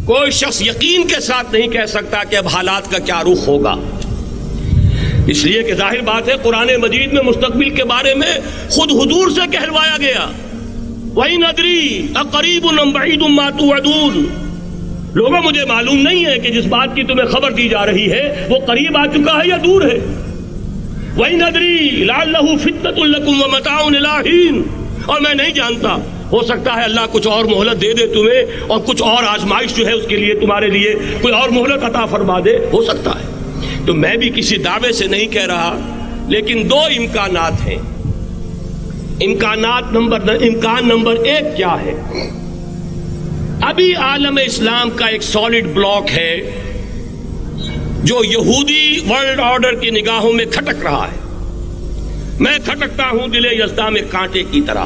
کوئی شخص یقین کے ساتھ نہیں کہہ سکتا کہ اب حالات کا کیا رخ ہوگا، اس لیے کہ ظاہر بات ہے قرآن مجید میں مستقبل کے بارے میں خود حضور سے کہلوایا گیا، وَإِنْ أَدْرِي أَقَرِيبٌ أَمْ بَعِيدٌ مَا تُوعَدُونَ۔ لوگوں مجھے معلوم نہیں ہے کہ جس بات کی تمہیں خبر دی جا رہی ہے وہ قریب آ چکا ہے یا دور ہے۔ وَإِنْ أَدْرِي لَعَلَّهُ فِتْنَةٌ لَكُمْ وَمَتَاعٌ إِلَىٰ حِينٍ، اور میں نہیں جانتا، ہو سکتا ہے اللہ کچھ اور مہلت دے دے تمہیں، اور کچھ اور آزمائش جو ہے اس کے لیے تمہارے لیے کوئی اور مہلت عطا فرما دے، ہو سکتا ہے۔ تو میں بھی کسی دعوے سے نہیں کہہ رہا، لیکن دو امکانات ہیں۔ امکان نمبر ایک کیا ہے؟ ابھی عالم اسلام کا ایک سالڈ بلاک ہے جو یہودی ورلڈ آرڈر کی نگاہوں میں کھٹک رہا ہے۔ میں کھٹکتا ہوں دل یزداں میں کانٹے کی طرح۔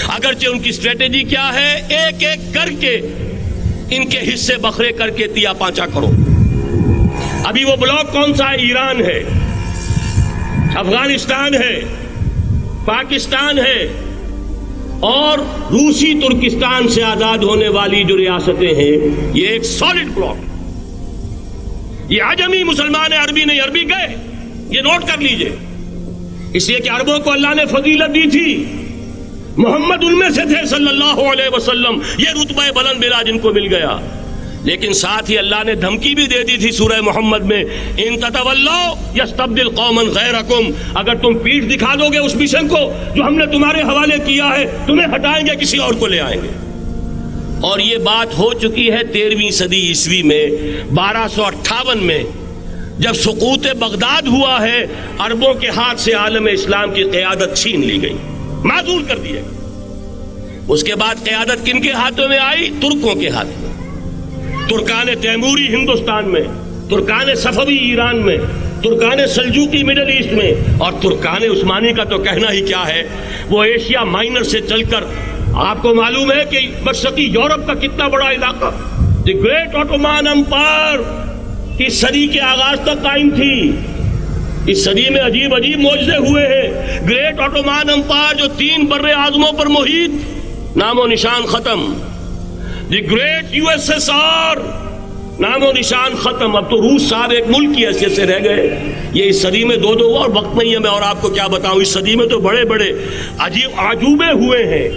اگرچہ ان کی اسٹریٹجی کیا ہے، ایک ایک کر کے ان کے حصے بکھرے کر کے تیا پانچا کرو۔ ابھی وہ بلاک کون سا ہے؟ ایران ہے، افغانستان ہے، پاکستان ہے، اور روسی ترکستان سے آزاد ہونے والی جو ریاستیں ہیں، یہ ایک سالڈ بلاک۔ یہ عجمی مسلمان عربی نہیں، عربی گئے، یہ نوٹ کر لیجئے، اس لیے کہ عربوں کو اللہ نے فضیلت دی تھی، محمد ان میں سے تھے صلی اللہ علیہ وسلم، یہ رتبہ بلند ملا جن کو مل گیا۔ لیکن ساتھ ہی اللہ نے دھمکی بھی دے دی تھی سورہ محمد میں، ان تتولوا یستبدل قوما غیرکم، اگر تم پیٹھ دکھا دو گے اس مشن کو جو ہم نے تمہارے حوالے کیا ہے، تمہیں ہٹائیں گے، کسی اور کو لے آئیں گے۔ اور یہ بات ہو چکی ہے 13ویں صدی عیسوی میں، 1258 میں جب سقوط بغداد ہوا ہے، عربوں کے ہاتھ سے عالم اسلام کی قیادت چھین لی گئی، معزول کر دیے۔ اس کے بعد قیادت کن کے ہاتھوں میں آئی؟ ترکوں کے ہاتھ میں۔ ترکان تیموری ہندوستان میں، ترکان صفوی ایران میں، ترکان سلجوقی مڈل ایسٹ میں، اور ترکان عثمانی کا تو کہنا ہی کیا ہے، وہ ایشیا مائنر سے چل کر آپ کو معلوم ہے کہ مشرقی یورپ کا کتنا بڑا علاقہ، دی گریٹ آٹومان امپائر اس صدی کے آغاز تک قائم تھی۔ اس صدی میں عجیب عجیب معجزے ہوئے ہیں۔ گریٹ آٹومان امپائر جو 3 بر اعظموں پر محیط، نام و نشان ختم۔ The great U S S R, نام و نشان ختم۔ اب تو روس صاحب ایک ملک کی حیثیت سے رہ گئے۔ یہ اس صدی میں 2 اور وقت نہیں ہے میں اور آپ کو کیا بتاؤں، اس صدی میں تو بڑے بڑے عجیب عجوبے ہوئے ہیں،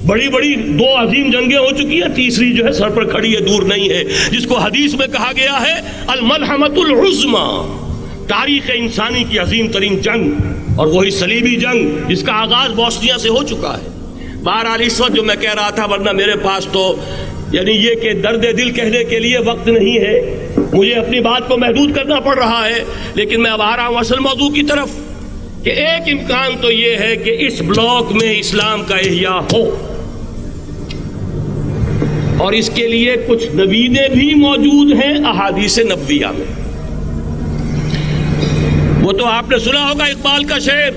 بڑی بڑی 2 عظیم جنگیں ہو چکی ہیں، تیسری جو ہے سر پر کھڑی ہے، دور نہیں ہے، جس کو حدیث میں کہا گیا ہے الملحمۃ العظمیٰ، تاریخ انسانی کی عظیم ترین جنگ، اور وہی صلیبی جنگ جس کا آغاز بوسنیا سے ہو چکا ہے۔ بہرحال اس وقت جو میں کہہ رہا تھا، ورنہ میرے پاس تو یعنی یہ کہ درد دل کہنے کے لیے وقت نہیں ہے، مجھے اپنی بات کو محدود کرنا پڑ رہا ہے، لیکن میں اب آ رہا ہوں اصل موضوع کی طرف، کہ ایک امکان تو یہ ہے کہ اس بلاک میں اسلام کا احیاء ہو، اور اس کے لیے کچھ نویدیں بھی موجود ہیں احادیث نبویہ میں۔ وہ تو آپ نے سنا ہوگا اقبال کا شعر،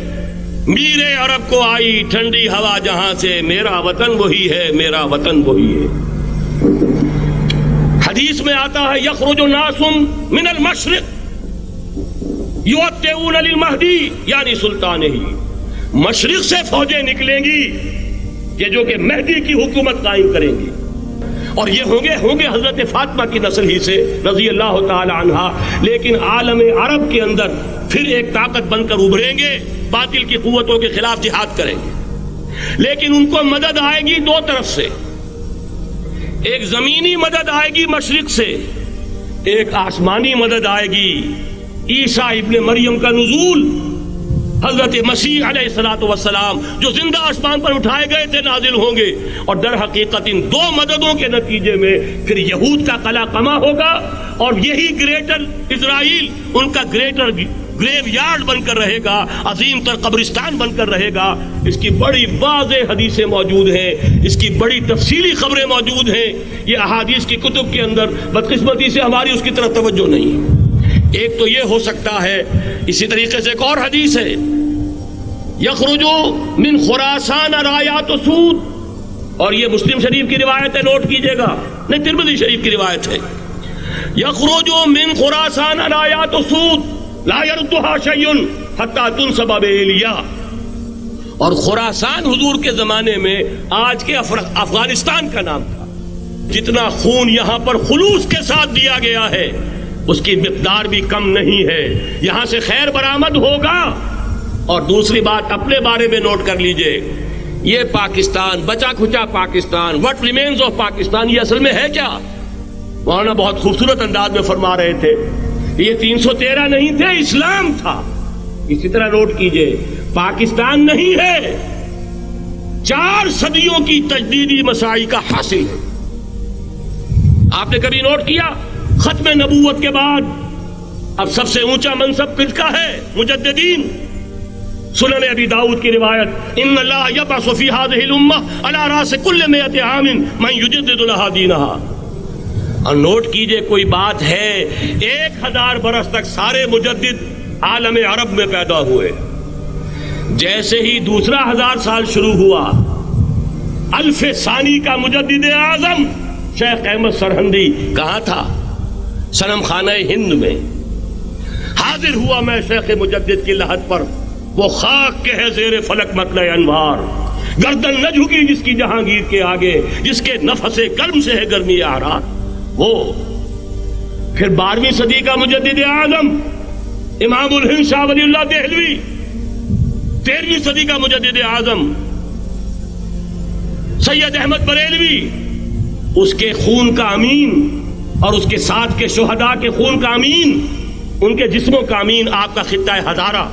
میرے عرب کو آئی ٹھنڈی ہوا جہاں سے، میرا وطن وہی ہے، میرا وطن وہی ہے۔ حدیث میں آتا ہے یخرج ناس من المشرق یؤتون للمہدی، یعنی سلطان ہی، مشرق سے فوجیں نکلیں گی کہ جو کہ مہدی کی حکومت قائم کریں گی، اور یہ ہوں گے حضرت فاطمہ کی نسل ہی سے رضی اللہ تعالی عنہا، لیکن عالم عرب کے اندر پھر ایک طاقت بن کر ابھریں گے، باطل کی قوتوں کے خلاف جہاد کریں گے، لیکن ان کو مدد آئے گی 2 طرف سے، ایک زمینی مدد آئے گی مشرق سے، ایک آسمانی مدد آئے گی، عیسیٰ ابن مریم کا نزول، حضرت مسیح علیہ الصلوۃ والسلام جو زندہ آسمان پر اٹھائے گئے تھے نازل ہوں گے، اور در حقیقت ان 2 مددوں کے نتیجے میں پھر یہود کا قلع قمع ہوگا، اور یہی گریٹر اسرائیل ان کا گریٹر گریو یارڈ بن کر رہے گا، عظیم تر قبرستان بن کر رہے گا۔ اس کی بڑی واضح حدیثیں موجود ہیں، اس کی بڑی تفصیلی خبریں موجود ہیں، یہ احادیث کی کتب کے اندر، بدقسمتی سے ہماری اس کی طرف توجہ نہیں۔ ایک تو یہ ہو سکتا ہے، اسی طریقے سے ایک اور حدیث ہے، یخرج من خراسان رایات سود، اور یہ مسلم شریف کی روایت ہے، نوٹ کیجئے گا، نہیں ترمذی شریف کی روایت ہے، یخرج من خراسان رایات سود لا یردها شیء حتی تنصب بإیلیا، اور خراسان حضور کے زمانے میں آج کے افغانستان کا نام تھا، جتنا خون یہاں پر خلوص کے ساتھ دیا گیا ہے اس کی مقدار بھی کم نہیں ہے. یہاں سے خیر برآمد ہوگا. اور دوسری بات اپنے بارے میں نوٹ کر لیجئے, یہ پاکستان, بچا کھچا Pakistan, what remains of Pakistan, یہ اصل میں ہے کیا؟ مولانا بہت خوبصورت انداز میں فرما رہے تھے, یہ 313 نہیں تھے, اسلام تھا. اسی طرح نوٹ کیجئے, پاکستان نہیں ہے, 4 صدیوں کی تجدیدی مساعی کا حاصل ہے. آپ نے کبھی نوٹ کیا ختم نبوت کے بعد اب سب سے اونچا منصب کس کا ہے؟ مجددین. سنن ابی داؤد کی روایت, ان اللہ یبعث فی هذه الامہ علی راس کل 100 عام من یجدد لها دینها. اور نوٹ کیجئے, کوئی بات ہے 1000 برس تک سارے مجدد عالم عرب میں پیدا ہوئے. جیسے ہی دوسرا 1000 سال شروع ہوا, الف ثانی کا مجدد اعظم شیخ احمد سرہندی کہاں تھا؟ صنم خانہ ہند میں. حاضر ہوا میں شیخ مجدد کی لحد پر, وہ خاک کے ہے زیر فلک مطلع انوار, گردن نہ جھکی جس کی جہانگیر کے آگے, جس کے نفس گرم سے ہے گرمی آرات. وہ پھر 12ویں صدی کا مجدد اعظم امام الہند شاہ ولی اللہ دہلوی, 13ویں صدی کا مجدد اعظم سید احمد بریلوی, اس کے خون کا امین اور اس کے ساتھ کے شہداء کے خون کا امین, ان کے جسموں کا امین آپ کا خطہ ہزارہ,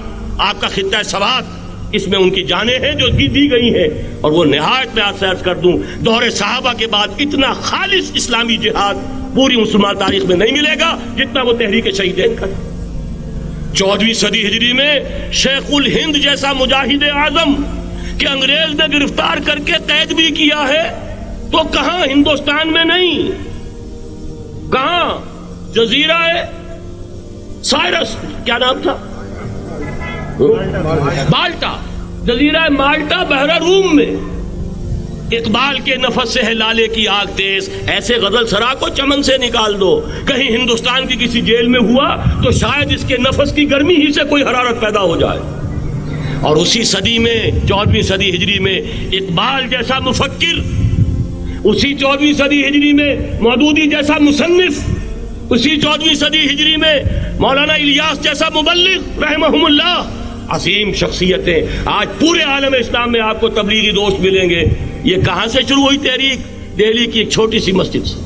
آپ کا خطہ سوات, اس میں ان کی جانیں ہیں جو دی گئی ہیں. اور وہ نہایت میں آپ سے عرض کر دوں, دور صحابہ کے بعد اتنا خالص اسلامی جہاد پوری مسلمان تاریخ میں نہیں ملے گا جتنا وہ تحریک شہیدین کا. 14ویں صدی ہجری میں شیخ الہند جیسا مجاہد اعظم کہ انگریز نے گرفتار کر کے قید بھی کیا ہے, تو کہاں ہندوستان میں نہیں, کہاں جزیرہ سائرس, کیا نام تھا, مالٹا, جزیرہ مالٹا بحر روم میں. اقبال کے نفس سے ہے لالے کی آگ تیز, ایسے غزل سرا کو چمن سے نکال دو. کہیں ہندوستان کی کسی جیل میں ہوا تو شاید اس کے نفس کی گرمی ہی سے کوئی حرارت پیدا ہو جائے. اور اسی صدی میں 14ویں صدی ہجری میں اقبال جیسا مفکر, اسی 14ویں صدی ہجری میں مودودی جیسا مصنف, اسی 14ویں صدی ہجری میں مولانا الیاس جیسا مبلغ رحمہم اللہ, عظیم شخصیتیں. آج پورے عالم اسلام میں آپ کو تبلیغی دوست ملیں گے. یہ کہاں سے شروع ہوئی تحریک؟ دہلی کی ایک چھوٹی سی مسجد سے.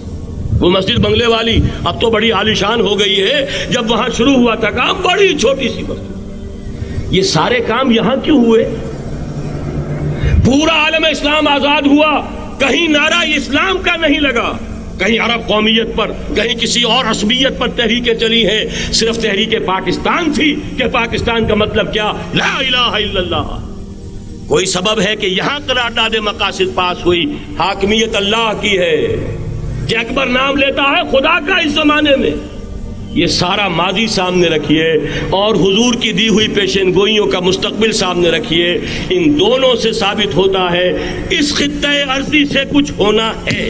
وہ مسجد بنگلے والی اب تو بڑی عالیشان ہو گئی ہے, جب وہاں شروع ہوا تھا کام بڑی چھوٹی سی مسجد. یہ سارے کام یہاں کیوں ہوئے؟ پورا عالم اسلام آزاد ہوا, کہیں نعرہ اسلام کا نہیں لگا, کہیں عرب قومیت پر, کہیں کسی اور عصبیت پر تحریکیں چلی ہیں. صرف تحریک پاکستان تھی کہ پاکستان کا مطلب کیا؟ لا الہ الا اللہ. کوئی سبب ہے کہ یہاں قرارداد مقاصد پاس ہوئی, حاکمیت اللہ کی ہے, کہ اکبر نام لیتا ہے خدا کا اس زمانے میں. یہ سارا ماضی سامنے رکھیے اور حضور کی دی ہوئی پیشین گوئیوں کا مستقبل سامنے رکھیے. ان دونوں سے ثابت ہوتا ہے اس خطہ ارضی سے کچھ ہونا ہے.